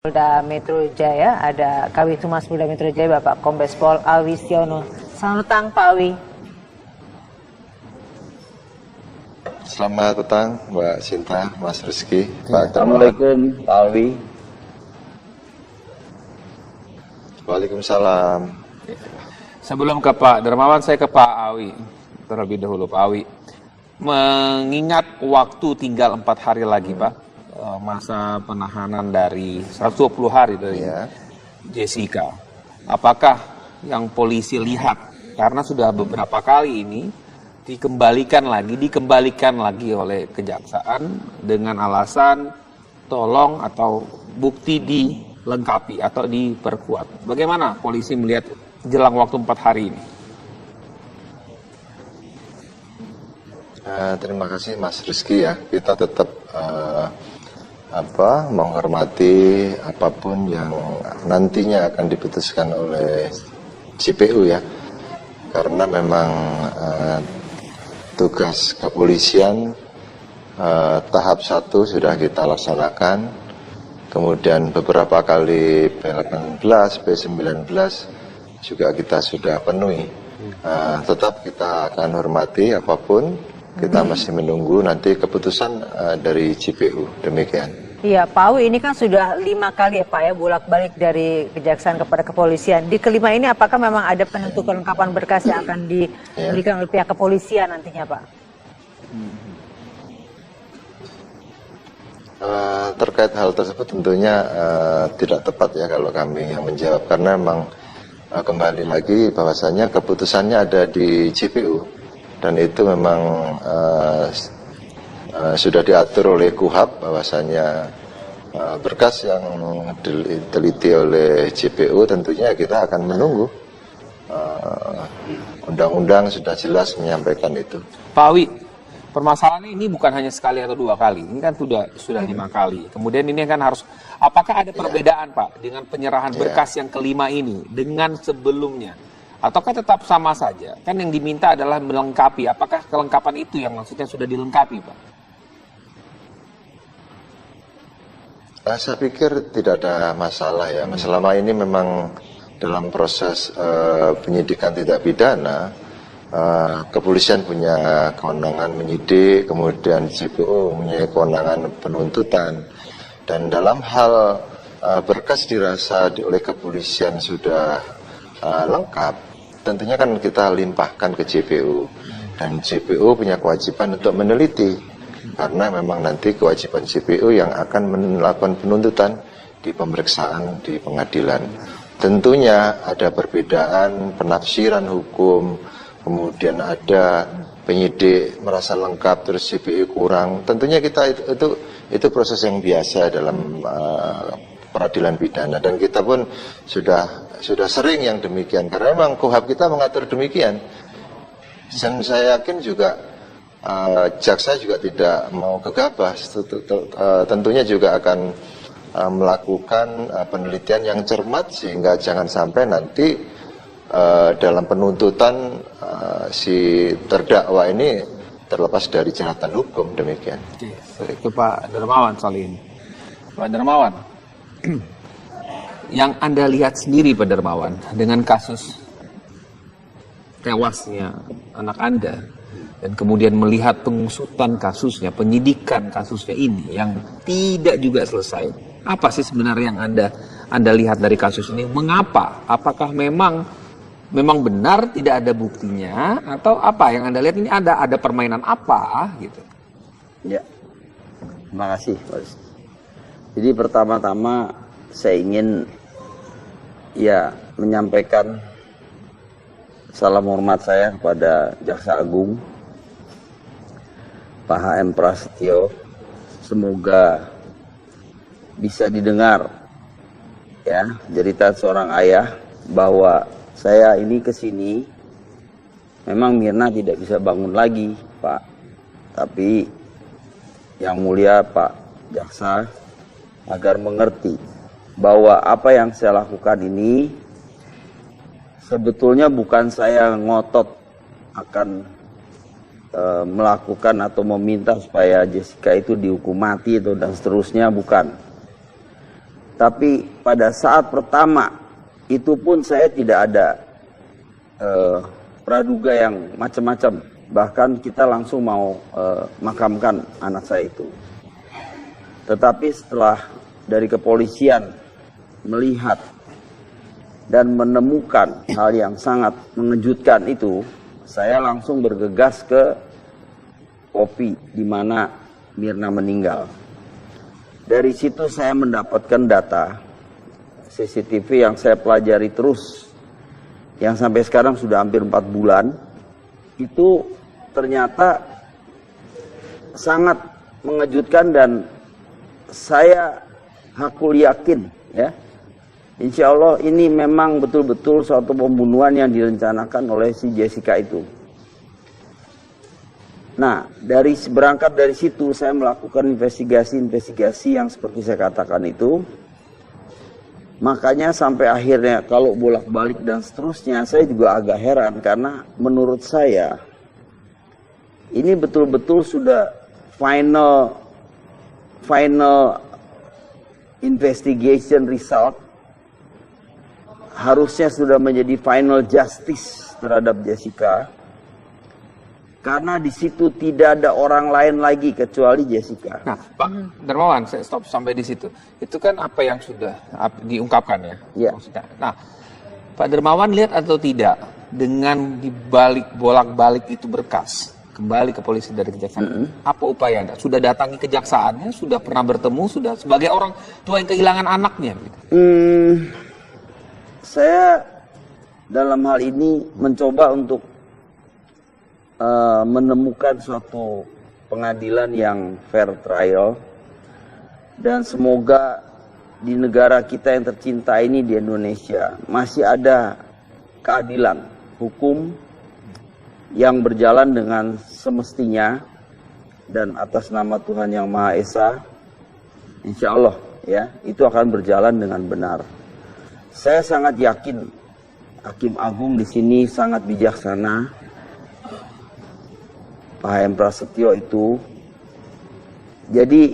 Polda Metro Jaya, ada Kabid Humas Polda Metro Jaya, Bapak Kombes Pol Awi Setiono. Selamat petang, Pak Awi. Selamat petang, Mbak Sinta, Mas Rizky, Pak. Assalamualaikum, Pak Awi. Waalaikumsalam. Sebelum ke Pak Dermawan, saya ke Pak Awi terlebih dahulu. Pak Awi, mengingat waktu tinggal 4 hari lagi, Pak, masa penahanan dari 120 hari dari Jessica. Apakah yang polisi lihat, karena sudah beberapa kali ini dikembalikan lagi oleh kejaksaan dengan alasan tolong atau bukti dilengkapi atau diperkuat. Bagaimana polisi melihat jelang waktu 4 hari ini? Terima kasih Mas Rizky ya. Kita tetap menghormati apapun yang nantinya akan diputuskan oleh JPU ya. Karena memang tugas kepolisian tahap 1 sudah kita laksanakan, kemudian beberapa kali P18, P19 juga kita sudah penuhi. Tetap kita akan hormati apapun, kita masih menunggu nanti keputusan dari JPU, demikian. Iya, Pak Awi, ini kan sudah 5 kali ya Pak ya, bolak-balik dari kejaksaan kepada kepolisian. Di kelima ini apakah memang ada penentuan kelengkapan berkas yang akan diberikan oleh pihak kepolisian nantinya Pak? Terkait hal tersebut tentunya tidak tepat ya kalau kami yang menjawab, karena memang kembali lagi bahwasanya keputusannya ada di JPU dan itu memang sudah diatur oleh KUHAP bahwasanya berkas yang diteliti oleh JPU tentunya kita akan menunggu. Undang-undang sudah jelas menyampaikan itu. Pak Awi, permasalahan ini bukan hanya sekali atau 2 kali, ini kan sudah 5 kali. Kemudian ini kan harus, apakah ada perbedaan Pak dengan penyerahan berkas yang kelima ini dengan sebelumnya? Ataukah tetap sama saja? Kan yang diminta adalah melengkapi, apakah kelengkapan itu yang maksudnya sudah dilengkapi Pak? Saya pikir tidak ada masalah ya. Selama ini memang dalam proses penyidikan tidak pidana, kepolisian punya kewenangan menyidik, kemudian JPU punya kewenangan penuntutan. Dan dalam hal berkas dirasa oleh kepolisian sudah lengkap, tentunya kan kita limpahkan ke JPU. Dan JPU punya kewajiban untuk meneliti. Karena memang nanti kewajiban JPU yang akan melakukan penuntutan di pemeriksaan di pengadilan. Tentunya ada perbedaan penafsiran hukum, kemudian ada penyidik merasa lengkap terus JPU kurang. Tentunya kita itu proses yang biasa dalam peradilan pidana, dan kita pun sudah sering yang demikian karena memang KUHAP kita mengatur demikian. Dan saya yakin juga jaksa juga tidak mau gegabah, tentunya juga akan melakukan penelitian yang cermat sehingga jangan sampai nanti dalam penuntutan si terdakwa ini terlepas dari jeratan hukum, demikian. Oke, ke Pak Dermawan soal ini. Pak Dermawan, yang Anda lihat sendiri Pak Dermawan dengan kasus tewasnya anak Anda, dan kemudian melihat pengusutan kasusnya, penyidikan kasusnya ini yang tidak juga selesai. Apa sih sebenarnya yang Anda lihat dari kasus ini? Mengapa? Apakah memang benar tidak ada buktinya, atau apa yang Anda lihat ini ada permainan apa gitu? Ya, terima kasih Pak. Jadi pertama-tama saya ingin menyampaikan salam hormat saya kepada Jaksa Agung Pak HM Prasetyo. Semoga bisa didengar ya cerita seorang ayah bahwa saya ini kesini memang Mirna tidak bisa bangun lagi Pak, tapi yang mulia Pak Jaksa agar mengerti bahwa apa yang saya lakukan ini sebetulnya bukan saya ngotot akan melakukan atau meminta supaya Jessica itu dihukum mati dan seterusnya, bukan. Tapi pada saat pertama itu pun saya tidak ada praduga yang macam-macam. Bahkan kita langsung mau makamkan anak saya itu. Tetapi setelah dari kepolisian melihat dan menemukan hal yang sangat mengejutkan itu, saya langsung bergegas ke Kopi di mana Mirna meninggal. Dari situ saya mendapatkan data CCTV yang saya pelajari terus, yang sampai sekarang sudah hampir 4 bulan, itu ternyata sangat mengejutkan dan saya hakul yakin ya, insya Allah ini memang betul-betul suatu pembunuhan yang direncanakan oleh si Jessica itu. Nah, berangkat dari situ saya melakukan investigasi yang seperti saya katakan itu. Makanya sampai akhirnya kalau bolak-balik dan seterusnya saya juga agak heran karena menurut saya ini betul-betul sudah final investigation result, harusnya sudah menjadi final justice terhadap Jessica. Karena di situ tidak ada orang lain lagi kecuali Jessica. Nah, Pak Darmawan, saya stop sampai di situ. Itu kan apa yang sudah diungkapkan ya? Iya. Maksudnya. Nah, Pak Darmawan lihat atau tidak dengan dibalik bolak-balik itu berkas kembali ke polisi dari kejaksaan? Apa upaya Anda? Sudah datangi kejaksaannya? Sudah pernah bertemu? Sudah sebagai orang tua yang kehilangan anaknya? Gitu. Saya dalam hal ini mencoba untuk menemukan suatu pengadilan yang fair trial, dan semoga di negara kita yang tercinta ini, di Indonesia, masih ada keadilan hukum yang berjalan dengan semestinya dan atas nama Tuhan Yang Maha Esa, insya Allah ya itu akan berjalan dengan benar. Saya sangat yakin Hakim Agung di sini sangat bijaksana. Pak HM Prasetyo itu, jadi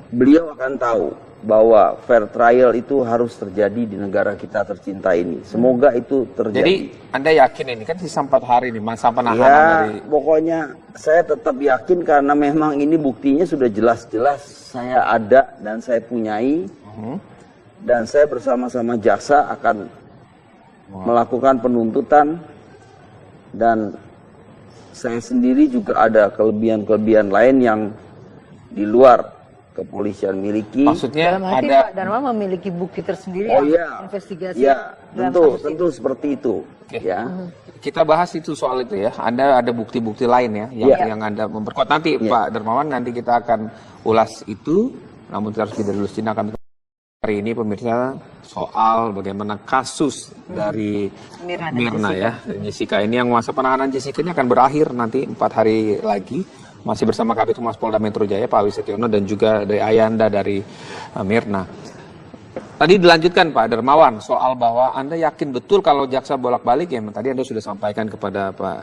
beliau akan tahu bahwa fair trial itu harus terjadi di negara kita tercinta ini. Semoga itu terjadi. Jadi Anda yakin ini kan sisa 4 hari nih masa penahanan ya, dari... pokoknya saya tetap yakin karena memang ini buktinya sudah jelas-jelas saya ada dan saya punyai. Dan saya bersama-sama jaksa akan melakukan penuntutan, dan saya sendiri juga ada kelebihan-kelebihan lain yang di luar kepolisian miliki. Maksudnya dalam arti ada... Pak Darmawan memiliki bukti tersendiri Oh yang iya, investigasi ya dalam tentu, kasus tentu seperti itu. Oke. Ya, Kita bahas itu soal itu ya. Anda ada bukti-bukti lain ya yang Anda memperkuat. Nanti Pak Darmawan, nanti kita akan ulas itu. Namun kita harus jeda dulu. Cina kami hari ini pemirsa soal bagaimana kasus dari Mirna ya, Jessica ini, yang masa penahanan Jessica ini akan berakhir nanti 4 hari lagi. Masih bersama Kabid Humas Polda Metro Jaya Pak Awi Setiono dan juga dari Ayanda dari Mirna. Tadi dilanjutkan Pak Darmawan soal bahwa Anda yakin betul kalau jaksa bolak-balik ya. Tadi Anda sudah sampaikan kepada Pak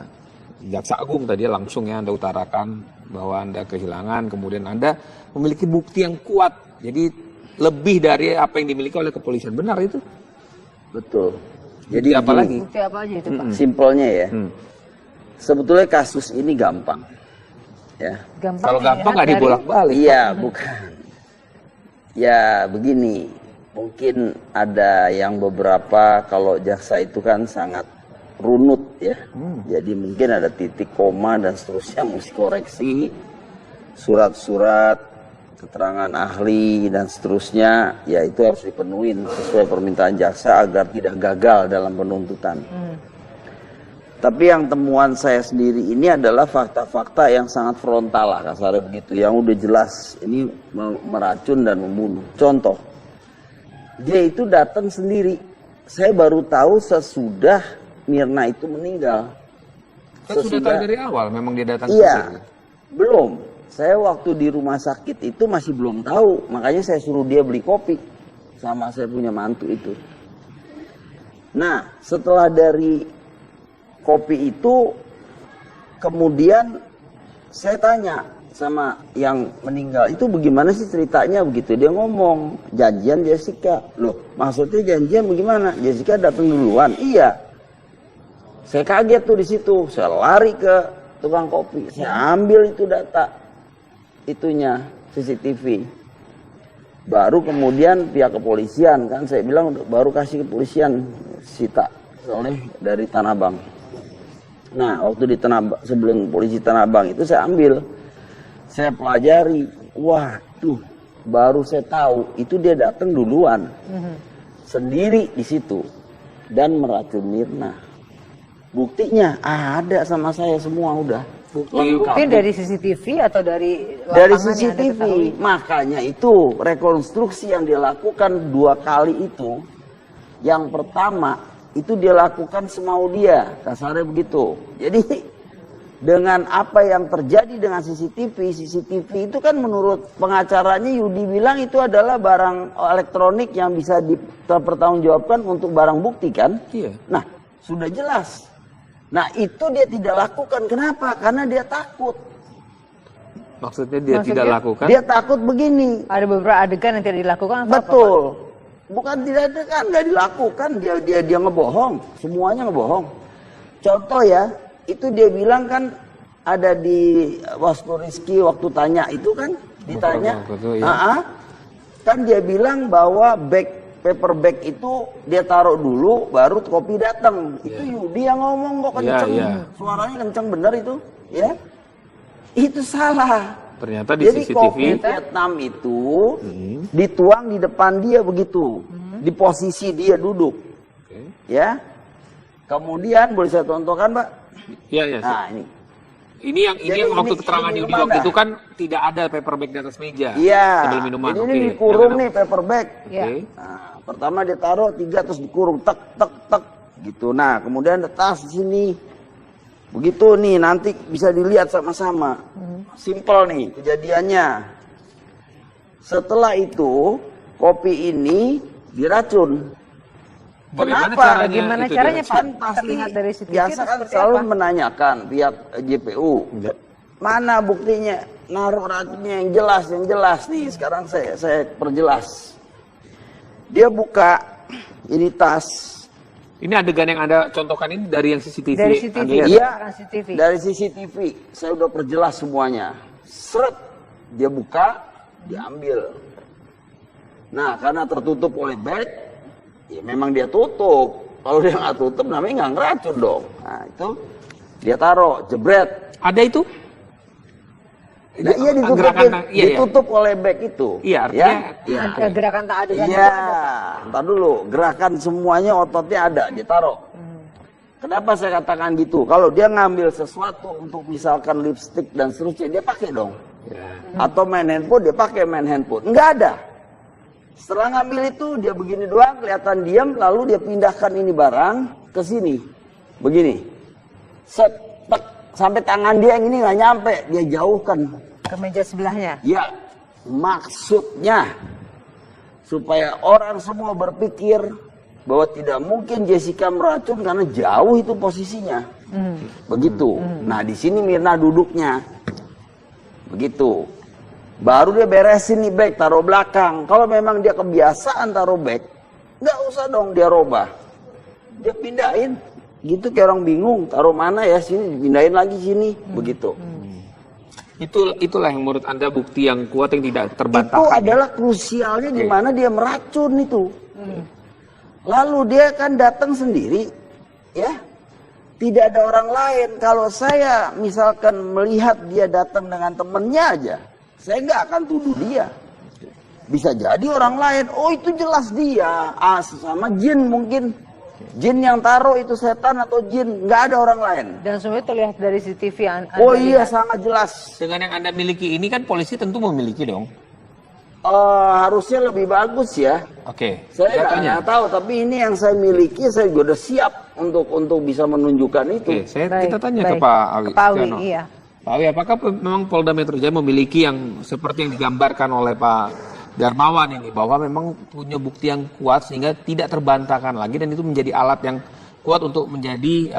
Jaksa Agung tadi langsung ya Anda utarakan bahwa Anda kehilangan, kemudian Anda memiliki bukti yang kuat. Jadi lebih dari apa yang dimiliki oleh kepolisian. Benar itu? betul. Jadi apa lagi? bukti apa aja itu Pak? Simpelnya ya, sebetulnya kasus ini gampang. Ya. Gampang Kalau gampang nggak dari- dibolak-balik. Iya, bukan. Ya begini, mungkin ada yang beberapa, kalau jaksa itu kan sangat runut ya. Jadi mungkin ada titik koma dan seterusnya mesti koreksi. Surat-surat, keterangan ahli dan seterusnya, ya itu harus dipenuhi sesuai permintaan jaksa agar tidak gagal dalam penuntutan. Tapi yang temuan saya sendiri ini adalah fakta-fakta yang sangat frontal lah kasarnya begitu, yang udah jelas ini meracun dan membunuh. Contoh, dia itu datang sendiri. Saya baru tahu sesudah Mirna itu meninggal. Kan sudah tahu dari awal memang dia datang Iya, ke sini. belum. Saya waktu di rumah sakit itu masih belum tahu, makanya saya suruh dia beli kopi sama saya punya mantu itu. Nah, setelah dari kopi itu, kemudian saya tanya, sama yang meninggal itu bagaimana sih ceritanya begitu. Dia ngomong janjian Jessica. Loh, maksudnya janjian bagaimana? Jessica datang duluan. Iya. Saya kaget tuh di situ. Saya lari ke tukang kopi. Saya ambil itu data itunya CCTV. Baru kemudian pihak kepolisian kan saya bilang baru kasih kepolisian sita oleh dari Tanah Abang. Nah, waktu di sebelum polisi Tanah Abang itu saya ambil, saya pelajari, waduh, baru saya tahu itu dia datang duluan, sendiri di situ dan meracun Mirna. Buktinya ada sama saya semua udah. Bukti dari CCTV atau dari lapangan dari yang Anda CCTV, ketahui? makanya itu rekonstruksi yang dilakukan 2 kali itu, yang pertama itu dia lakukan semau dia, kasarnya begitu. Jadi dengan apa yang terjadi dengan CCTV itu kan menurut pengacaranya Yudi bilang itu adalah barang elektronik yang bisa dipertanggungjawabkan untuk barang bukti kan? Iya. Nah, sudah jelas. Nah, itu dia tidak lakukan. Kenapa? Karena dia takut. Maksudnya dia tidak lakukan? Dia takut begini. Ada beberapa adegan yang tidak dilakukan atau Betul. Bukan tidak ada kan, nggak dilakukan, dia ngebohong, semuanya ngebohong. Contoh ya, itu dia bilang kan ada di Waslu Rizky waktu tanya itu kan ditanya, kan dia bilang bahwa paper bag itu dia taruh dulu, baru kopi datang. Itu Yudi yang ngomong kok kenceng, suaranya kenceng bener itu, ya? Itu salah. Ternyata di Jadi CCTV kopi Vietnam itu dituang di depan dia begitu, di posisi dia duduk, ya. Kemudian boleh saya contohkan, Pak? Iya. Nah ini. Ini yang waktu keterangan Yudi waktu itu kan tidak ada paper bag di atas meja. Iya. Sambil minuman. Ini dikurung nih paper bag. Iya. Nah, pertama dia taruh 3 terus dikurung, tek gitu. Nah kemudian ada tas di sini. Begitu nih nanti bisa dilihat sama-sama. Simple nih kejadiannya. Setelah itu kopi ini diracun. Bagaimana caranya Pak? Kan pasti Terlihat dari CCTV biasa kan seperti selalu apa? menanyakan pihak JPU. Mana buktinya? Naruh racunnya yang jelas nih. Sekarang saya perjelas. Dia buka ini tas. Ini adegan yang Anda contohkan ini dari yang CCTV. Dari CCTV. Iya, CCTV. dari CCTV. Saya udah perjelas semuanya. Seret, dia buka, diambil. Nah, karena tertutup oleh bag, ya memang dia tutup. Kalau dia nggak tutup, namanya nggak ngeracun dong. Nah, itu dia taruh, jebret. Ada itu? Nah, iya ditutup oleh bag itu. Iya, artinya Ada gerakan tak adegan itu Iya, ada. ntar dulu. Gerakan semuanya ototnya ada, ditaruh. Kenapa saya katakan gitu? Kalau dia ngambil sesuatu untuk misalkan lipstick dan seterusnya, dia pakai dong. Atau main handphone, dia pakai main handphone. Nggak ada. Setelah ngambil itu, dia begini doang, kelihatan diam, lalu dia pindahkan ini barang ke sini. Begini. Set, tek, sampai tangan dia yang ini nggak nyampe, dia jauhkan. Ke meja sebelahnya. Ya, maksudnya supaya orang semua berpikir bahwa tidak mungkin Jessica meracun karena jauh itu posisinya. Begitu. Nah, di sini Mirna duduknya. Begitu. Baru dia beresin nih bag, taruh belakang. Kalau memang dia kebiasaan taruh bag, nggak usah dong dia robah. Dia pindahin. Gitu kayak orang bingung, taruh mana ya, sini dipindahin lagi sini. Begitu. Itulah yang menurut Anda bukti yang kuat yang tidak terbantahkan. Itu adalah krusialnya di mana dia meracun itu. Lalu dia kan datang sendiri, ya. Tidak ada orang lain. Kalau saya misalkan melihat dia datang dengan temennya aja, saya nggak akan tuduh dia. Bisa jadi orang lain, oh itu jelas dia. Sama jin mungkin. Jin yang taruh itu setan atau jin, nggak ada orang lain. Dan semuanya terlihat dari CCTV yang Anda Oh iya, lihat. sangat jelas. Dengan yang Anda miliki ini kan polisi tentu memiliki dong. Harusnya lebih bagus ya. Oke. Saya nggak tahu, tapi ini yang saya miliki, saya juga udah siap untuk bisa menunjukkan itu. Oke, kita tanya ke baik. Pak Awi. Ke Pak Awi, Stiono. iya. Pak Awi, apakah memang Polda Metro Jaya memiliki yang seperti yang digambarkan oleh Pak Darmawan ini, bahwa memang punya bukti yang kuat sehingga tidak terbantahkan lagi dan itu menjadi alat yang kuat untuk menjadi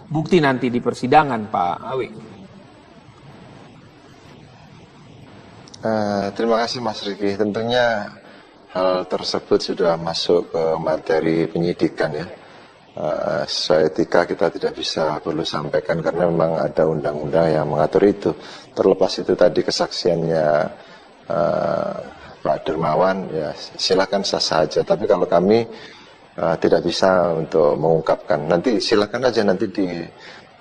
bukti nanti di persidangan, Pak Awi? Terima kasih Mas Riki. Tentunya hal tersebut sudah masuk ke materi penyidikan ya. Sesuai etika kita tidak bisa perlu sampaikan karena memang ada undang-undang yang mengatur itu. Terlepas itu tadi kesaksiannya Pak Dermawan, ya silakan sah saja. Tapi kalau kami tidak bisa untuk mengungkapkan, nanti silakan aja nanti di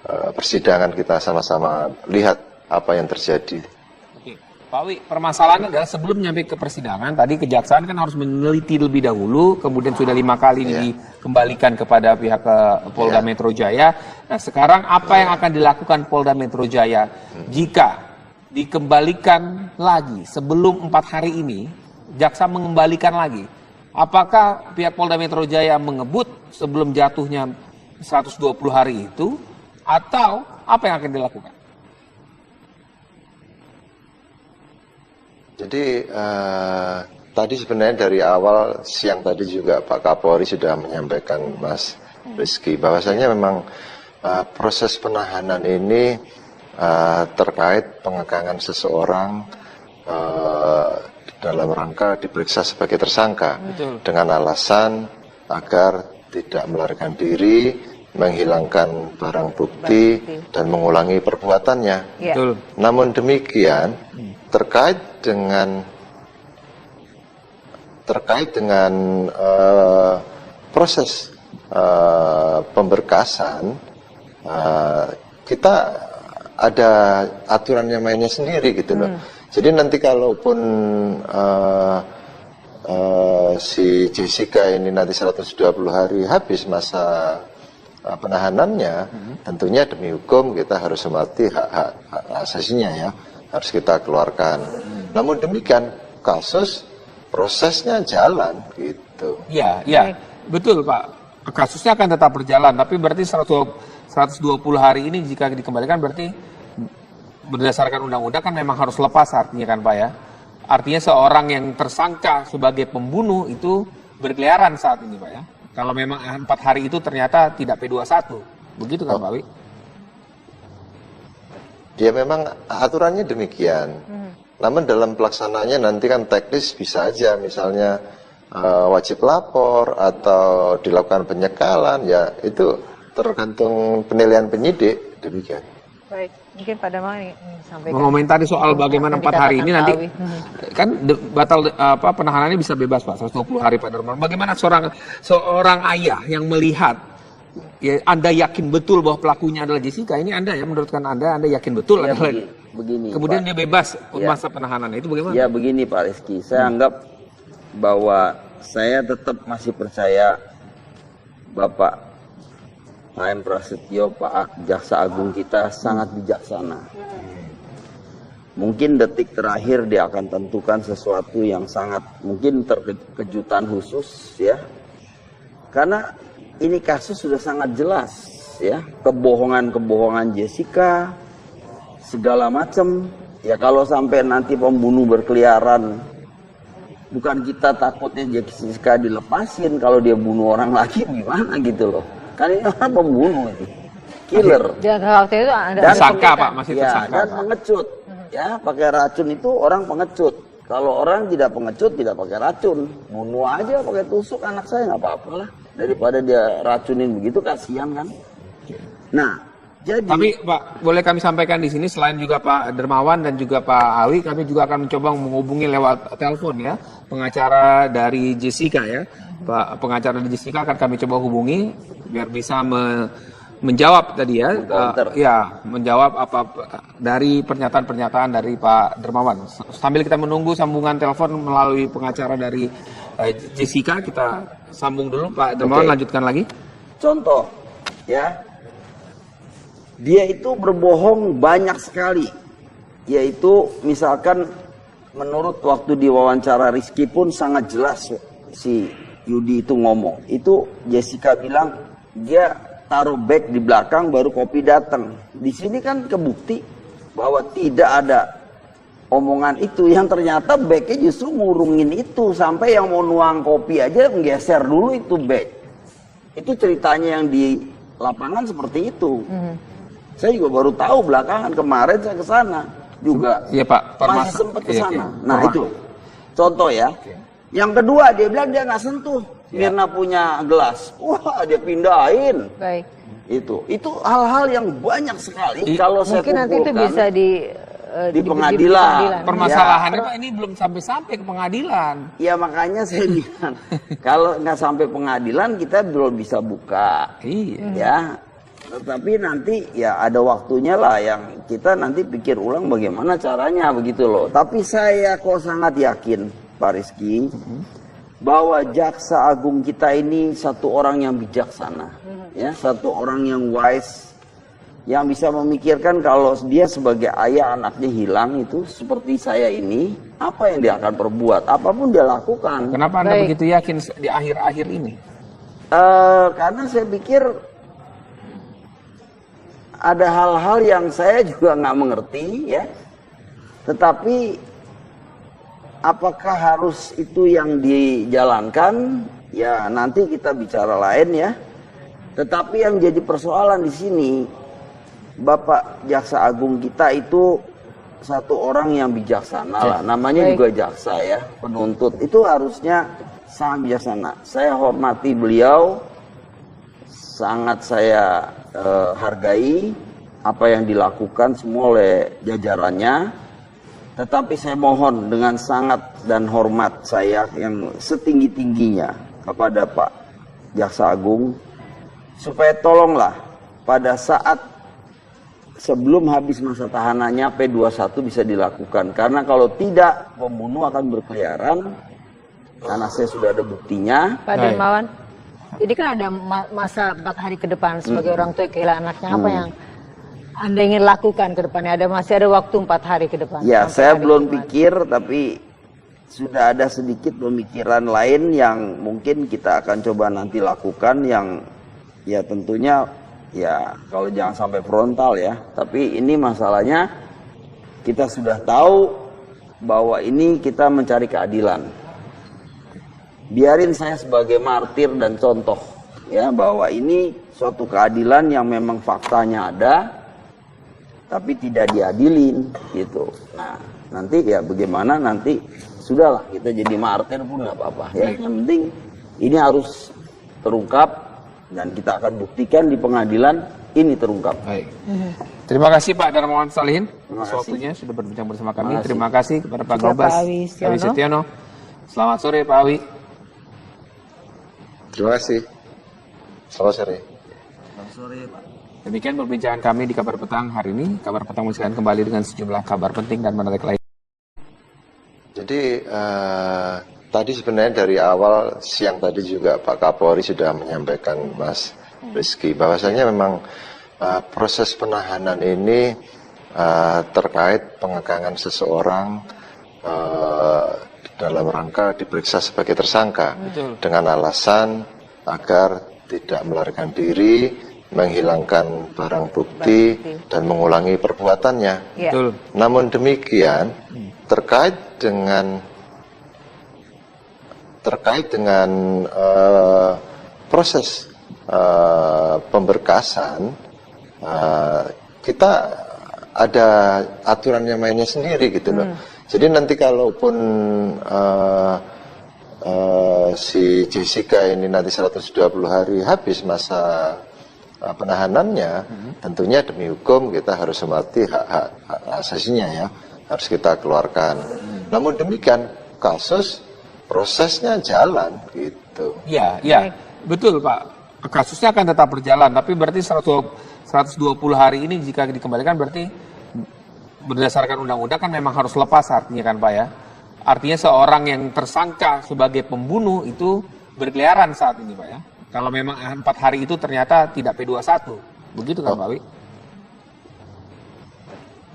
persidangan kita sama-sama lihat apa yang terjadi. Oke, Pak Wi, permasalahannya adalah sebelum nyampe ke persidangan, tadi kejaksaan kan harus meneliti lebih dahulu, kemudian sudah 5 kali dikembalikan kepada pihak Polda Metro Jaya. Nah, sekarang apa yang akan dilakukan Polda Metro Jaya jika dikembalikan lagi sebelum 4 hari ini, jaksa mengembalikan lagi? Apakah pihak Polda Metro Jaya mengebut sebelum jatuhnya 120 hari itu, atau apa yang akan dilakukan? Jadi tadi sebenarnya dari awal siang tadi juga Pak Kapolri sudah menyampaikan Mas Rizky bahwasanya memang proses penahanan ini terkait pengekangan seseorang dalam rangka diperiksa sebagai tersangka. Betul. Dengan alasan agar tidak melarikan diri, menghilangkan barang bukti dan mengulangi perbuatannya. Ya. Betul. Namun demikian terkait dengan proses pemberkasan, kita ada aturan yang mainnya sendiri gitu loh. Jadi nanti kalaupun si Jessica ini nanti 120 hari habis masa penahanannya, tentunya demi hukum kita harus hormati hak asasinya ya, harus kita keluarkan. Namun demikian kasus prosesnya jalan gitu. Iya, iya, betul Pak. Kasusnya akan tetap berjalan, tapi berarti 120 hari ini jika dikembalikan berarti berdasarkan undang-undang kan memang harus lepas artinya kan Pak ya. Artinya seorang yang tersangka sebagai pembunuh itu berkeliaran saat ini Pak ya. Kalau memang 4 hari itu ternyata tidak P21, begitu kan Pak Wi? Ya memang aturannya demikian. Namun dalam pelaksanaannya nanti kan teknis bisa aja misalnya wajib lapor atau dilakukan penyekalan, ya itu tergantung penilaian penyidik demikian. Baik, mungkin Pak Darmawan sampaikan. Mengomentari soal bagaimana 4 hari ini nanti kan batal penahanannya bisa bebas Pak 120 hari Pak Darmawan. Bagaimana seorang ayah yang melihat ya Anda yakin betul bahwa pelakunya adalah Jessica, ini Anda ya menurutkan Anda yakin betul Ya, adalah begini, kemudian Pak. dia bebas Ya. masa penahanannya itu bagaimana? Ya begini Pak Rizky, saya anggap bahwa saya tetap masih percaya Bapak HM Prasetyo, Pak Jaksa Agung kita sangat bijaksana. Mungkin detik terakhir dia akan tentukan sesuatu yang sangat mungkin kejutan khusus ya. Karena ini kasus sudah sangat jelas ya, kebohongan Jessica segala macam. Ya kalau sampai nanti pembunuh berkeliaran, bukan kita takutnya Jessica dilepasin, kalau dia bunuh orang lagi gimana gitu loh. Kan ini orang pembunuh itu, killer. Jangan khawatir itu ada Tersangka Pak, masih Ya, tersangka. dan pengecut. Ya, pakai racun itu orang pengecut. Kalau orang tidak pengecut, tidak pakai racun. Bunuh aja pakai tusuk anak saya, nggak apa-apa lah. Daripada dia racunin begitu, kasihan kan. Nah, jadi... Tapi Pak, boleh kami sampaikan di sini selain juga Pak Dermawan dan juga Pak Awi, kami juga akan mencoba menghubungi lewat telepon ya pengacara dari Jessica ya. Pak pengacara dari Jessica akan kami coba hubungi biar bisa menjawab tadi ya, menjawab apa dari pernyataan-pernyataan dari Pak Dermawan. Sambil kita menunggu sambungan telepon melalui pengacara dari Jessica, kita sambung dulu Pak Dermawan. Lanjutkan lagi. Contoh, ya, dia itu berbohong banyak sekali. Yaitu misalkan menurut waktu diwawancara Rizky pun sangat jelas si Yudi itu ngomong. Itu Jessica bilang dia taruh bag di belakang baru kopi datang. Di sini kan kebukti bahwa tidak ada omongan itu, yang ternyata bagnya justru ngurungin itu sampai yang mau nuang kopi aja menggeser dulu itu bag. Itu ceritanya yang di lapangan seperti itu. Saya juga baru tahu belakangan, kemarin saya ke sana. juga. Iya Pak, Masih sempat ke iya, sana. iya. Nah itu contoh ya. Yang kedua dia bilang dia nggak sentuh. Mirna punya gelas, wah dia pindahin. Baik. Itu hal-hal yang banyak sekali. Kalau saya Mungkin nanti itu kumpulkan bisa di pengadilan. Permasalahannya Pak ini belum sampai ke pengadilan. Ya makanya saya bilang kalau nggak sampai pengadilan kita belum bisa buka. Iya. Ya. Tetapi nanti ya ada waktunya lah yang kita nanti pikir ulang bagaimana caranya begitu loh. Tapi saya kok sangat yakin Pak Rizky bahwa Jaksa Agung kita ini satu orang yang bijaksana, ya, satu orang yang wise, yang bisa memikirkan kalau dia sebagai ayah anaknya hilang itu seperti saya ini, apa yang dia akan perbuat, apapun dia lakukan. Kenapa Anda Baik. begitu yakin di akhir-akhir ini? Karena saya pikir ada hal-hal yang saya juga nggak mengerti, ya. Tetapi apakah harus itu yang dijalankan? Ya nanti kita bicara lain ya. Tetapi yang jadi persoalan di sini, Bapak Jaksa Agung kita itu satu orang yang bijaksana lah. Namanya Baik. juga jaksa ya, penuntut. Itu harusnya sangat bijaksana. Saya hormati beliau, sangat saya hargai apa yang dilakukan semua oleh jajarannya. Tetapi saya mohon dengan sangat dan hormat saya yang setinggi-tingginya kepada Pak Jaksa Agung, supaya tolonglah pada saat sebelum habis masa tahanannya P21 bisa dilakukan. Karena kalau tidak, pembunuh akan berkeliaran. Karena saya sudah ada buktinya. Pak Dermawan, ini kan ada masa 4 hari ke depan sebagai orang tua yang kehilangan anaknya. Apa yang Anda ingin lakukan ke depannya? Masih ada waktu 4 hari ke depan. Ya, sampai saya hari belum Jumat. pikir, tapi sudah ada sedikit pemikiran lain yang mungkin kita akan coba nanti lakukan, yang ya tentunya ya kalau jangan sampai frontal ya. Tapi ini masalahnya kita sudah tahu bahwa ini kita mencari keadilan. Biarin saya sebagai martir dan contoh ya bahwa ini suatu keadilan yang memang faktanya ada tapi tidak diadilin gitu. Nah, nanti ya bagaimana nanti sudahlah kita jadi martir pun nggak apa-apa ya. Yang penting ini harus terungkap dan kita akan buktikan di pengadilan ini terungkap. Baik. Terima kasih Pak Darmawan Salihin Terima atas kasih. waktunya sudah berbincang bersama kami. Terima kasih. Terima kasih kepada Pak Juga Gobas, Pak Awi Setiono. Selamat sore Pak Awi. Terima kasih. Selamat sore. Demikian perbincangan kami di Kabar Petang hari ini. Kabar Petang menyajikan kembali dengan sejumlah kabar penting dan menarik lain. Jadi tadi sebenarnya dari awal siang tadi juga Pak Kapolri sudah menyampaikan Mas Rizky bahwasanya memang proses penahanan ini terkait pengekangan seseorang dalam rangka diperiksa sebagai tersangka dengan alasan agar tidak melarikan diri, menghilangkan barang bukti dan mengulangi perbuatannya. Ya. Betul. Namun demikian terkait dengan proses pemberkasan, kita ada aturannya mainnya sendiri gitu loh. Jadi nanti kalaupun si Jessica ini nanti 120 hari habis masa penahanannya, tentunya demi hukum kita harus hormati hak asasinya ya, harus kita keluarkan. Namun demikian kasus prosesnya jalan gitu. Iya, iya. Betul Pak. Kasusnya akan tetap berjalan, tapi berarti 120 hari ini jika dikembalikan berarti berdasarkan undang-undang kan memang harus lepas artinya kan Pak ya. Artinya seorang yang tersangka sebagai pembunuh itu berkeliaran saat ini Pak ya. Kalau memang 4 hari itu ternyata tidak P21. Begitu kan Pak Wi?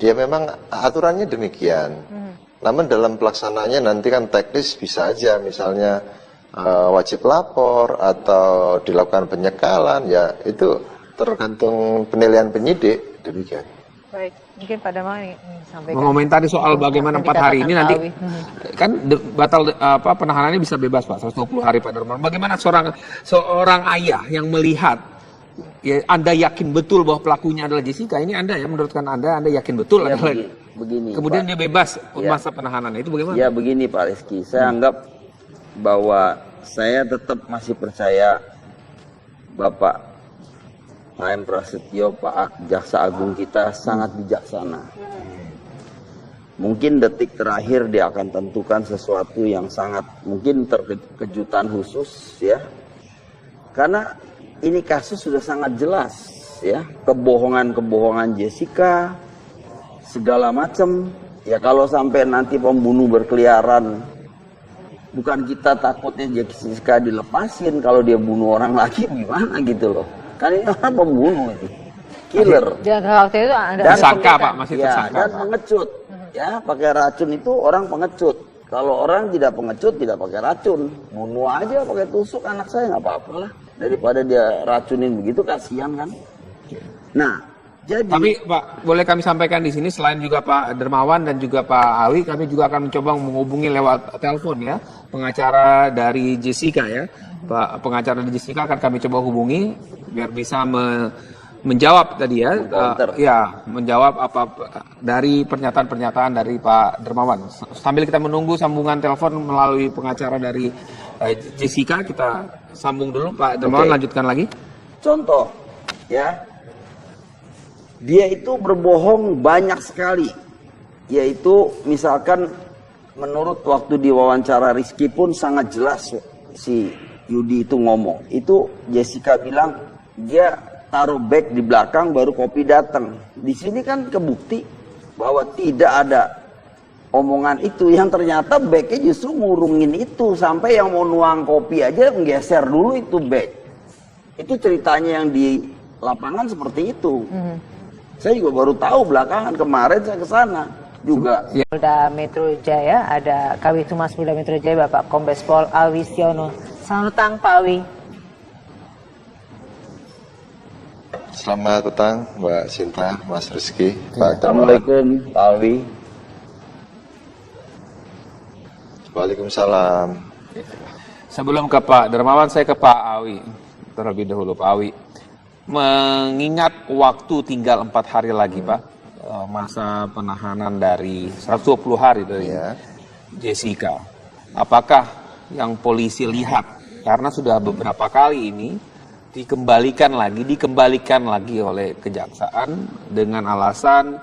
Dia memang aturannya demikian. Namun dalam pelaksanaannya nanti kan teknis bisa aja misalnya wajib lapor atau dilakukan penyekalan, ya itu tergantung penilaian penyidik demikian. Baik, mungkin Pak Darmawan ingin sampaikan. Mengomentari soal bagaimana 4 hari ini nanti kan batal penahanannya bisa bebas Pak 120 hari Pak Darmawan. Bagaimana seorang ayah yang melihat ya, Anda yakin betul bahwa pelakunya adalah Jessica, ini Anda ya menurutkan Anda yakin betul Ya, adalah begini. Kemudian Pak. dia bebas Ya. masa penahanannya, itu bagaimana? Ya begini Pak Rizky, saya anggap bahwa saya tetap masih percaya Bapak HM Prasetyo, Pak Jaksa Agung kita sangat bijaksana. Mungkin detik terakhir dia akan tentukan sesuatu yang sangat mungkin terkejutan khusus ya. Karena ini kasus sudah sangat jelas ya, kebohongan-kebohongan Jessica segala macam. Ya kalau sampai nanti pembunuh berkeliaran, bukan kita takutnya Jessica dilepasin, kalau dia bunuh orang lagi gimana gitu loh. Kan ini orang pembunuh itu, killer. Dan waktu itu ada Tersangka Pak, masih Ya, tersangka. dan pengecut. Ya, pakai racun itu orang pengecut. Kalau orang tidak pengecut, tidak pakai racun. Bunuh aja pakai tusuk anak saya nggak apa-apa lah. Daripada dia racunin begitu, kasihan kan. Nah, jadi. Tapi Pak, boleh kami sampaikan di sini selain juga Pak Dermawan dan juga Pak Awi, kami juga akan mencoba menghubungi lewat telepon ya pengacara dari Jessica ya. Pak pengacara dari Jessica akan kami coba hubungi biar bisa menjawab tadi ya, menjawab apa dari pernyataan-pernyataan dari Pak Dermawan. Sambil kita menunggu sambungan telepon melalui pengacara dari Jessica, kita sambung dulu Pak Dermawan. Lanjutkan lagi. Contoh, ya, dia itu berbohong banyak sekali, yaitu misalkan menurut waktu diwawancara Rizky pun sangat jelas si Yudi itu ngomong. Itu Jessica bilang dia taruh bag di belakang baru kopi datang. Di sini kan kebukti bahwa tidak ada omongan itu, yang ternyata bagnya justru ngurungin itu sampai yang mau nuang kopi aja menggeser dulu itu bag. Itu ceritanya yang di lapangan seperti itu. Saya juga baru tahu belakangan, kemarin saya ke sana juga. Polda Metro Jaya, ada Kabid Humas Polda Metro Jaya Bapak Kombes Pol Awi Setiono. Selamat petang Pak Awi. Selamat petang Mbak Sinta, Mas Rizky, Pak Dermawan. Assalamualaikum Pak Awi. Waalaikumsalam. Sebelum ke Pak Dermawan, saya ke Pak Awi terlebih dahulu. Pak Awi, mengingat waktu tinggal 4 hari lagi Pak, masa penahanan dari 120 hari dari Jessica, apakah yang polisi lihat, karena sudah beberapa kali ini dikembalikan lagi oleh kejaksaan dengan alasan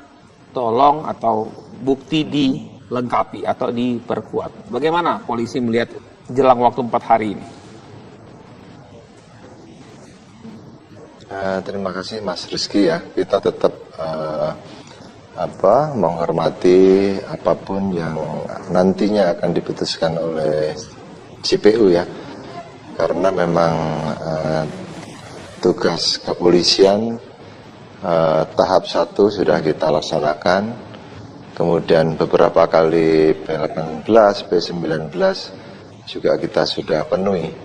tolong atau bukti dilengkapi atau diperkuat. Bagaimana polisi melihat jelang waktu 4 hari ini? Terima kasih Mas Rizky ya. Kita tetap menghormati apapun yang nantinya akan diputuskan oleh JPU ya. Karena memang tugas kepolisian tahap 1 sudah kita laksanakan. Kemudian beberapa kali P18, P19 juga kita sudah penuhi.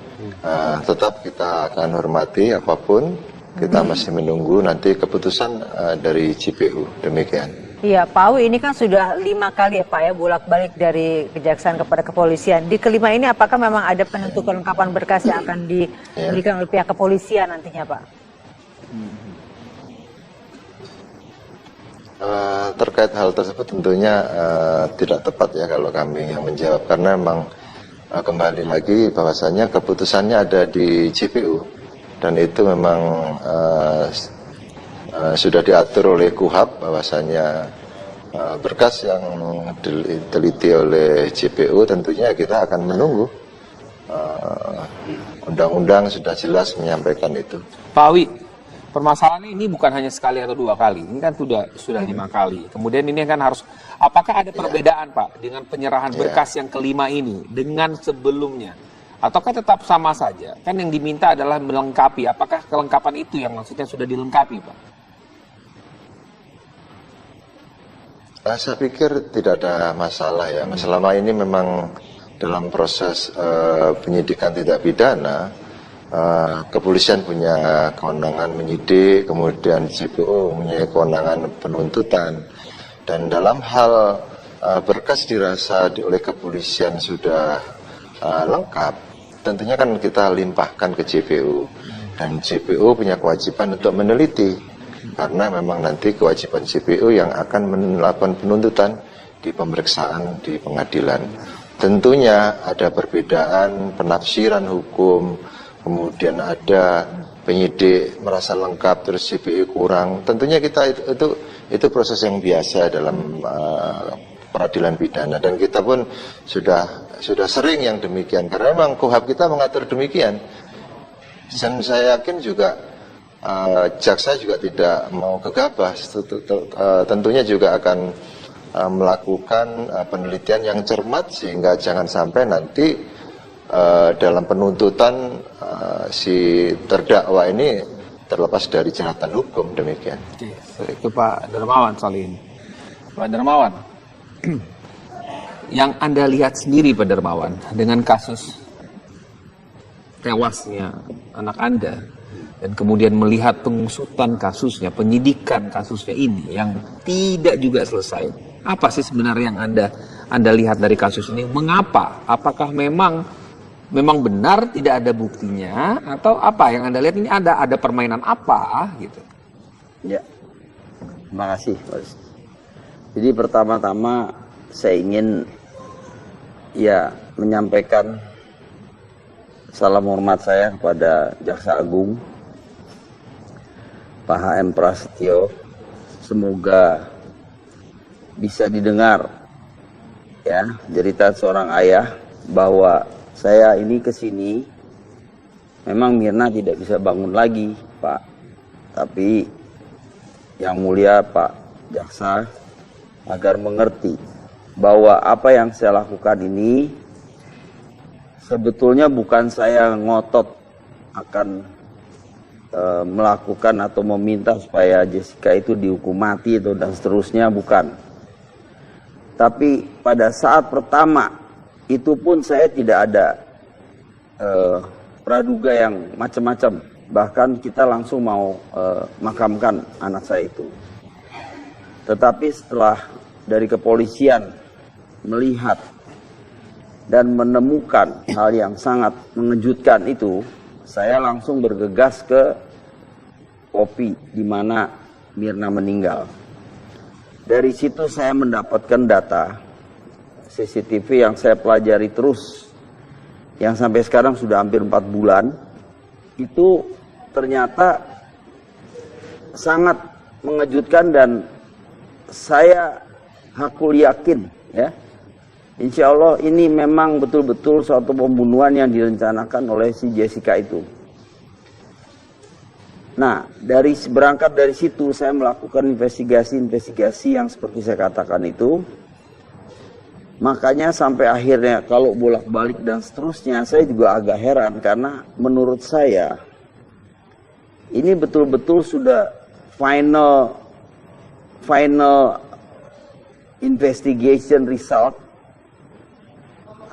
Tetap kita akan hormati apapun, kita masih menunggu nanti keputusan dari JPU, demikian. Iya Pak Awi, ini kan sudah 5 kali ya Pak ya bolak-balik dari kejaksaan kepada kepolisian. Di kelima ini apakah memang ada penentu kelengkapan berkas yang akan diberikan oleh pihak kepolisian nantinya Pak? Terkait hal tersebut tentunya tidak tepat ya kalau kami yang menjawab, karena memang kembali lagi bahwasannya keputusannya ada di JPU dan itu memang sudah diatur oleh KUHAP bahwasannya berkas yang diteliti oleh JPU tentunya kita akan menunggu. Undang-undang sudah jelas menyampaikan itu. Pak Awi, permasalahan ini bukan hanya sekali atau 2 kali, ini kan sudah 5 kali. Kemudian ini kan harus, apakah ada perbedaan Pak dengan penyerahan berkas yang kelima ini dengan sebelumnya? Ataukah tetap sama saja? Kan yang diminta adalah melengkapi, apakah kelengkapan itu yang maksudnya sudah dilengkapi Pak? Saya pikir tidak ada masalah ya. Selama ini memang dalam proses penyidikan tindak pidana, kepolisian punya kewenangan menyidik, kemudian JPU punya kewenangan penuntutan, dan dalam hal berkas dirasa oleh kepolisian sudah lengkap, tentunya kan kita limpahkan ke JPU, dan JPU punya kewajiban untuk meneliti karena memang nanti kewajiban JPU yang akan melakukan penuntutan di pemeriksaan di pengadilan. Tentunya ada perbedaan penafsiran hukum, kemudian ada penyidik merasa lengkap terus JPU kurang. Tentunya kita itu proses yang biasa dalam peradilan pidana, dan kita pun sudah sering yang demikian karena memang KUHP kita mengatur demikian. Dan saya yakin juga jaksa juga tidak mau gegabah, tentunya juga akan melakukan penelitian yang cermat sehingga jangan sampai nanti dalam penuntutan si terdakwa ini terlepas dari jeratan hukum, demikian. Oke, ke Pak Darmawan soal ini. Pak Darmawan, yang Anda lihat sendiri Pak Darmawan dengan kasus tewasnya anak Anda dan kemudian melihat pengusutan kasusnya, penyidikan kasusnya ini yang tidak juga selesai. Apa sih sebenarnya yang Anda lihat dari kasus ini? Mengapa? Apakah memang benar tidak ada buktinya atau apa yang Anda lihat ini ada permainan apa gitu? Ya, terima kasih Mas. Jadi pertama-tama saya ingin menyampaikan salam hormat saya kepada Jaksa Agung Pak HM Prasetyo. Semoga bisa didengar ya cerita seorang ayah bahwa saya ini kesini memang Mirna tidak bisa bangun lagi Pak, tapi yang mulia Pak Jaksa agar mengerti bahwa apa yang saya lakukan ini sebetulnya bukan saya ngotot akan melakukan atau meminta supaya Jessica itu dihukum mati atau dan seterusnya, bukan. Tapi pada saat pertama itu pun saya tidak ada praduga yang macam-macam. Bahkan kita langsung mau makamkan anak saya itu. Tetapi setelah dari kepolisian melihat dan menemukan hal yang sangat mengejutkan itu, saya langsung bergegas ke Kopi di mana Mirna meninggal. Dari situ saya mendapatkan data CCTV yang saya pelajari terus, yang sampai sekarang sudah hampir 4 bulan, itu ternyata sangat mengejutkan dan saya hakul yakin ya, insya Allah ini memang betul-betul suatu pembunuhan yang direncanakan oleh si Jessica itu. Nah, berangkat dari situ saya melakukan investigasi yang seperti saya katakan itu. Makanya sampai akhirnya kalau bolak-balik dan seterusnya saya juga agak heran karena menurut saya ini betul-betul sudah final investigation result,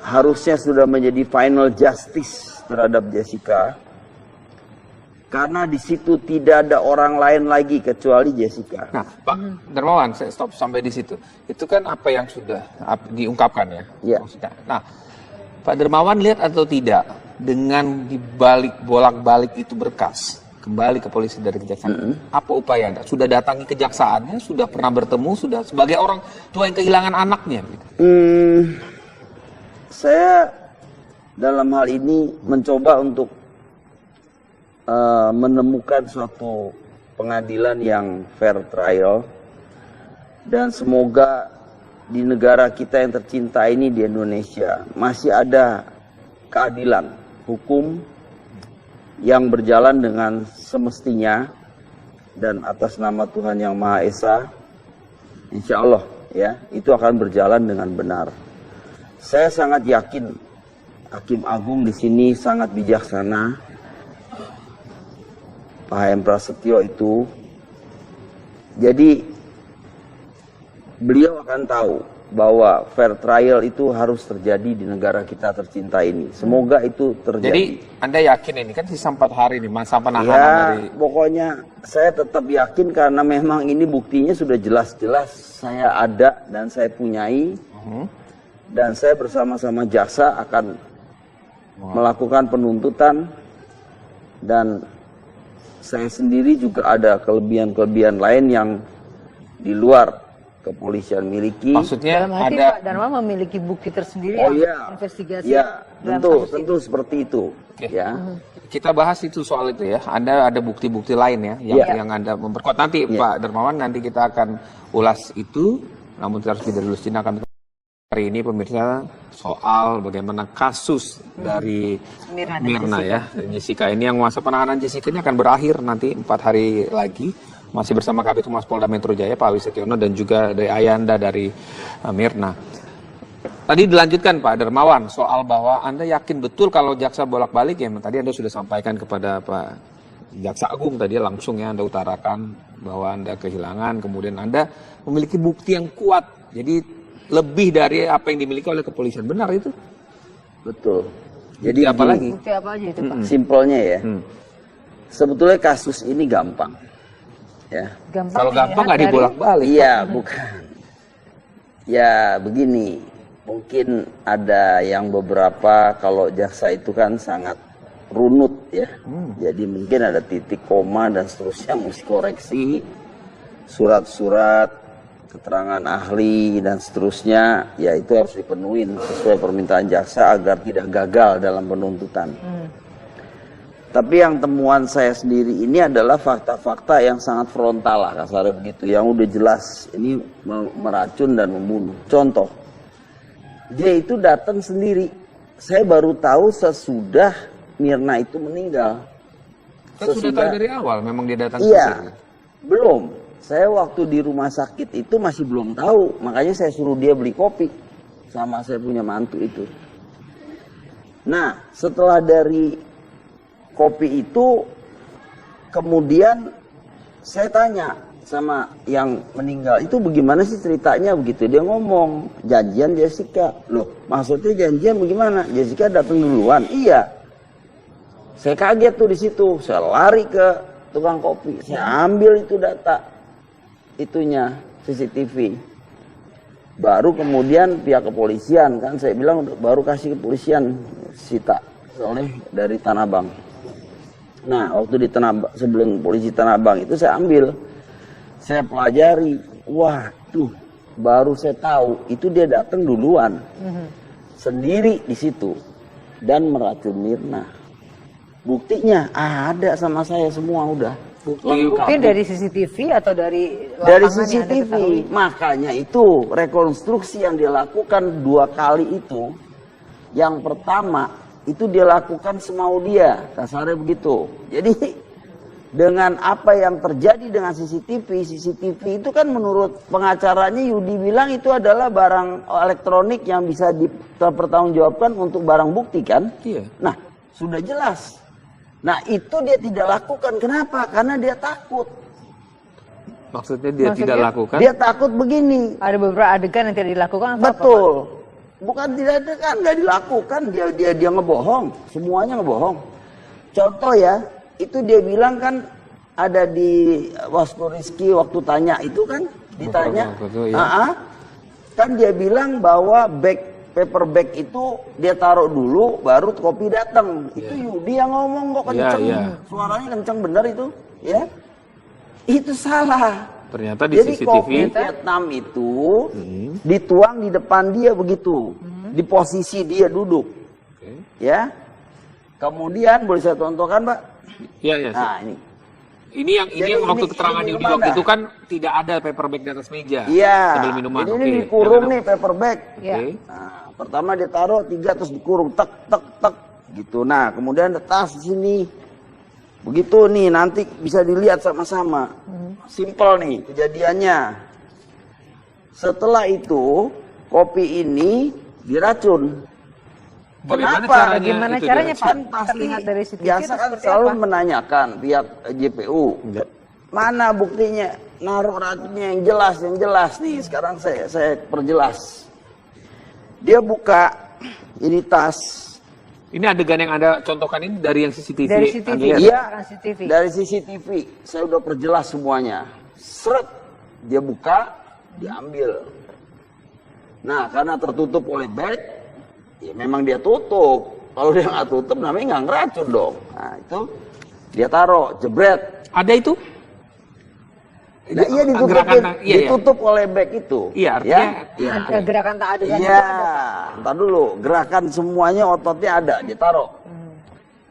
harusnya sudah menjadi final justice terhadap Jessica. Karena di situ tidak ada orang lain lagi kecuali Jessica. Nah, Pak Darmawan, saya stop sampai di situ. Itu kan apa yang sudah diungkapkan ya. Ya. Nah, Pak Darmawan lihat atau tidak dengan dibalik bolak-balik itu berkas kembali ke polisi dari kejaksaan. Apa upaya Anda? Sudah datangi kejaksaannya, sudah pernah bertemu, sudah sebagai orang tua yang kehilangan anaknya. Saya dalam hal ini mencoba untuk menemukan suatu pengadilan yang fair trial, dan semoga di negara kita yang tercinta ini di Indonesia masih ada keadilan hukum yang berjalan dengan semestinya dan atas nama Tuhan Yang Maha Esa, insya Allah ya itu akan berjalan dengan benar. Saya sangat yakin Hakim Agung di sini sangat bijaksana. Pak HM Prasetyo itu, jadi beliau akan tahu bahwa fair trial itu harus terjadi di negara kita tercinta ini. Semoga itu terjadi. Jadi Anda yakin ini kan sisa 4 hari nih masa penahanan dari... Pokoknya saya tetap yakin karena memang ini buktinya sudah jelas-jelas saya ada dan saya punyai. Dan saya bersama-sama jaksa akan melakukan penuntutan, dan saya sendiri juga ada kelebihan-kelebihan lain yang di luar kepolisian miliki. Maksudnya Dalam arti ada Pak Darmawan memiliki bukti tersendiri Oh yang iya, investigasi ya dalam tentu, kasus tentu seperti itu. Oke. Ya, kita bahas itu soal itu ya. Anda ada bukti-bukti lain ya yang Anda memperkuat nanti Pak Darmawan, nanti kita akan ulas itu. Namun kita harus jeda dulu sejenak. Kami hari ini pemirsa soal bagaimana kasus dari Mirna ya, Jessica ini, yang masa penahanan Jessica ini akan berakhir nanti 4 hari lagi. Masih bersama Kabid Humas Polda Metro Jaya Pak Awi Setiono dan juga dari Ayanda dari Mirna. Tadi dilanjutkan Pak Darmawan soal bahwa Anda yakin betul kalau jaksa bolak-balik ya. Tadi Anda sudah sampaikan kepada Pak Jaksa Agung tadi langsung ya Anda utarakan bahwa Anda kehilangan, kemudian Anda memiliki bukti yang kuat. Jadi lebih dari apa yang dimiliki oleh kepolisian. Benar itu? betul. Jadi apa lagi? bukti apa aja itu Pak? Simpelnya ya, sebetulnya kasus ini gampang. Ya. Kalau gampang nggak dari- dibolak-balik. Iya, bukan. Ya, begini. Mungkin ada yang beberapa kalau jaksa itu kan sangat runut ya. Jadi mungkin ada titik koma dan seterusnya mesti koreksi. Surat-surat, keterangan ahli dan seterusnya, ya itu harus dipenuhi sesuai permintaan jaksa agar tidak gagal dalam penuntutan. Tapi yang temuan saya sendiri ini adalah fakta-fakta yang sangat frontal lah kasarnya begitu, yang udah jelas ini meracun dan membunuh. Contoh, dia itu datang sendiri. Saya baru tahu sesudah Mirna itu meninggal. Kan sudah tahu dari awal memang dia datang Iya, ke sini. belum. Saya waktu di rumah sakit itu masih belum tahu, makanya saya suruh dia beli kopi sama saya punya mantu itu. Nah, setelah dari kopi itu, kemudian saya tanya sama yang meninggal, itu bagaimana sih ceritanya begitu? Dia ngomong, janjian Jessica. Loh, maksudnya janjian bagaimana? Jessica datang duluan? Iya. Saya kaget tuh di situ, saya lari ke tukang kopi, saya ambil itu data, itunya CCTV. Baru kemudian pihak kepolisian, kan saya bilang baru kasih kepolisian sita oleh dari Tanah Abang. Nah, waktu di sebelum polisi Tanah Abang itu saya ambil, saya pelajari, waduh, baru saya tahu itu dia datang duluan, sendiri di situ dan meracun Mirna. Buktinya ada sama saya semua udah. Mungkin dari CCTV atau dari Dari lapangan yang Anda CCTV, ketahui? makanya itu rekonstruksi yang dia lakukan 2 kali itu. Yang pertama itu dia lakukan semau dia, kasarnya begitu. Jadi dengan apa yang terjadi dengan CCTV itu kan menurut pengacaranya Yudi bilang itu adalah barang elektronik yang bisa dipertanggungjawabkan untuk barang bukti kan? Iya. Nah, sudah jelas. Nah, itu dia tidak lakukan. Kenapa? Karena dia takut. Maksudnya dia Maksudnya? tidak lakukan. Dia takut begini. Ada beberapa adegan yang tidak dilakukan atau apa, Betul. Bukan tidak ada kan, nggak dilakukan. Dia ngebohong. Semuanya ngebohong. Contoh ya, itu dia bilang kan ada di Waspo Rizky waktu tanya itu kan ditanya. Betul, ya. Kan dia bilang bahwa paper bag itu dia taruh dulu baru kopi datang. Itu Yudi yang ngomong kok kenceng. Suaranya kenceng bener itu, ya. Itu salah. Ternyata di Jadi CCTV kopi Vietnam itu dituang di depan dia begitu, di posisi dia duduk, ya. Kemudian boleh saya contohkan, Pak? Iya, iya. Nah ini, Ini yang waktu keterangan ini di minuman waktu dah. itu kan tidak ada paper bag di atas meja. iya. Sambil minuman. Ini Oke. dikurung Yang nih paper bag. Iya. Oke. Nah, pertama dia taruh 3 terus dikurung, tek tek tek gitu. Nah, kemudian ada tas di sini. Begitu nih, nanti bisa dilihat sama-sama. Simpel nih kejadiannya. Setelah itu, kopi ini diracun. Kenapa? Bagaimana itu caranya diracun? Pak? Kan pasti Terlihat dari CCTV biasa itu kan seperti selalu apa? menanyakan pihak JPU. Mana buktinya? Naruh racunnya yang jelas nih. Sekarang saya perjelas. Dia buka ini tas. Ini adegan yang Anda contohkan ini dari yang CCTV. Dari CCTV. Anda lihat? Iya, CCTV. dari CCTV. Saya udah perjelas semuanya. Seret, dia buka, diambil. Nah, karena tertutup oleh bag, ya memang dia tutup. Kalau dia nggak tutup, namanya nggak ngeracun dong. Nah, itu Dia taruh, jebret. Ada itu? Nah, iya ditutupin, Gerakan- iya, ditutup oleh back itu. Iya, artinya Ada gerakan tak adegan itu Iya, ada. ntar dulu, gerakan semuanya ototnya ada, ditaruh.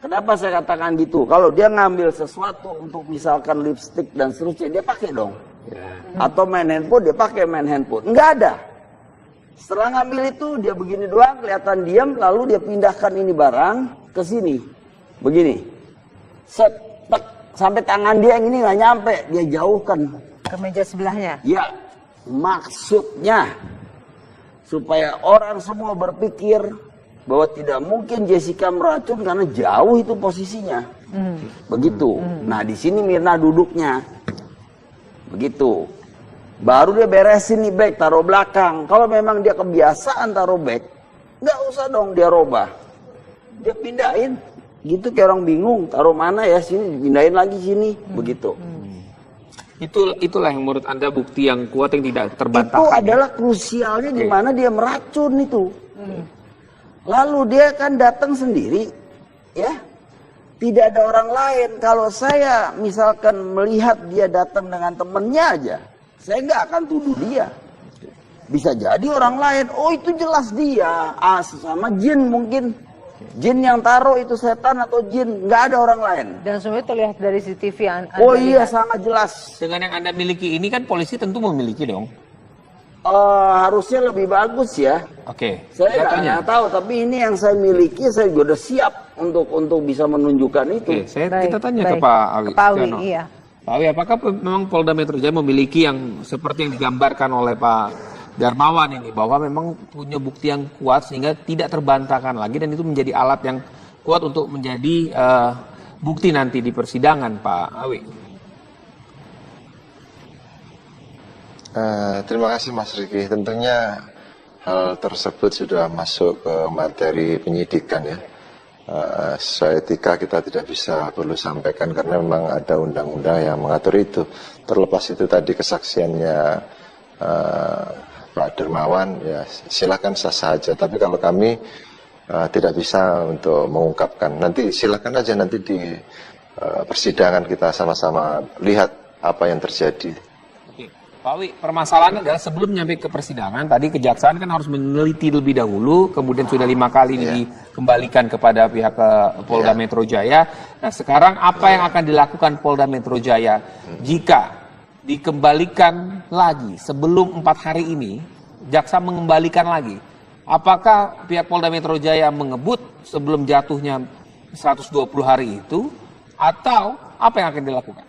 Kenapa saya katakan gitu? Kalau dia ngambil sesuatu untuk misalkan lipstick dan seterusnya, dia pakai dong. Atau main handphone, dia pakai main handphone. Enggak ada. Setelah ngambil itu, dia begini doang, kelihatan diam, lalu dia pindahkan ini barang ke sini. Begini. Set, tek, sampai tangan dia yang ini nggak nyampe, dia jauhkan. Ke meja sebelahnya. Ya, maksudnya supaya orang semua berpikir bahwa tidak mungkin Jessica meracun karena jauh itu posisinya. Begitu. Nah, di sini Mirna duduknya. Begitu. Baru dia beresin nih bag, taruh belakang. Kalau memang dia kebiasaan taruh bag, nggak usah dong dia robah. Dia pindahin. Gitu kayak orang bingung, taruh mana ya, sini dipindahin lagi sini. Begitu. itulah yang menurut Anda bukti yang kuat yang tidak terbantahkan. Itu adalah krusialnya di mana dia meracun itu. Lalu dia kan datang sendiri, ya. Tidak ada orang lain. Kalau saya misalkan melihat dia datang dengan temennya aja, saya nggak akan tuduh dia. Bisa jadi orang lain, oh itu jelas dia, sama jin mungkin. Jin yang taruh itu setan atau jin, nggak ada orang lain. Dan semuanya terlihat dari CCTV yang Anda Oh iya, lihat. sangat jelas. Dengan yang Anda miliki ini kan polisi tentu memiliki dong. Harusnya lebih bagus ya. Oke. Saya Datanya. nggak tahu, tapi ini yang saya miliki, saya juga udah siap untuk bisa menunjukkan itu. Oke, Baik, kita tanya baik. ke Pak Awi. Ke Pak Awi, Setiano. iya. Pak Awi, apakah memang Polda Metro Jaya memiliki yang seperti yang digambarkan oleh Pak Darmawan ini, bahwa memang punya bukti yang kuat sehingga tidak terbantahkan lagi dan itu menjadi alat yang kuat untuk menjadi bukti nanti di persidangan, Pak Awi? Terima kasih Mas Riki. Tentunya hal tersebut sudah masuk ke materi penyidikan ya. Sesuai etika kita tidak bisa perlu sampaikan karena memang ada undang-undang yang mengatur itu. Terlepas itu tadi kesaksiannya Pak Darmawan, ya silakan sah-sah aja. Tapi kalau kami tidak bisa untuk mengungkapkan, nanti silakan aja nanti di persidangan kita sama-sama lihat apa yang terjadi. Oke. Pak Awi, permasalahannya adalah sebelum nyampe ke persidangan, tadi kejaksaan kan harus meneliti lebih dahulu, kemudian sudah 5 kali dikembalikan kepada pihak Polda Metro Jaya. Nah sekarang apa yang akan dilakukan Polda Metro Jaya jika dikembalikan lagi sebelum 4 hari ini, jaksa mengembalikan lagi? Apakah pihak Polda Metro Jaya mengebut sebelum jatuhnya 120 hari itu, atau apa yang akan dilakukan?